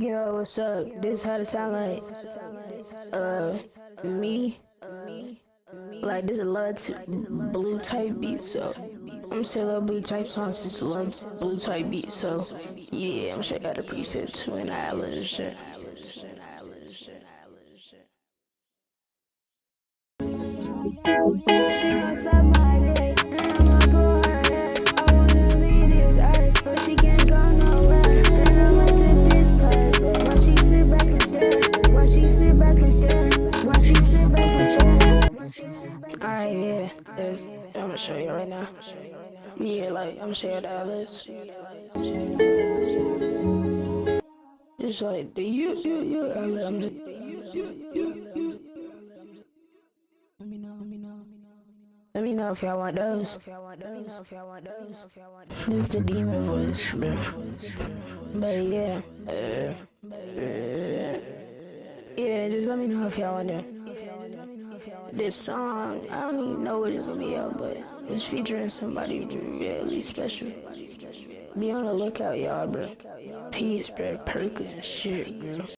Yo, what's up? This how to sound like me. Like this a love blue type beat, so I'm saying love blue type songs, this a love blue type beat, so yeah, I'm sure I got a preset too and island and shit. She outside my day, and I'ma pull her hair. I wanna leave this earth, but she can't go nowhere. And I'ma sip this purple while she sit back and stare. While she sit back and stare. While she sit back and stare. Alright, yeah. I'm gonna show you right now. Yeah, like, I'm gonna show you the others. Just like the you, I'm just. Let me know if y'all want those. This is the demon voice, bro. But yeah. Yeah, just let me know if y'all want them. This song, I don't even know what it's gonna be out, but it's featuring somebody really special. Be on the lookout, y'all, bro. Peace, bro. Perkins and shit, bro.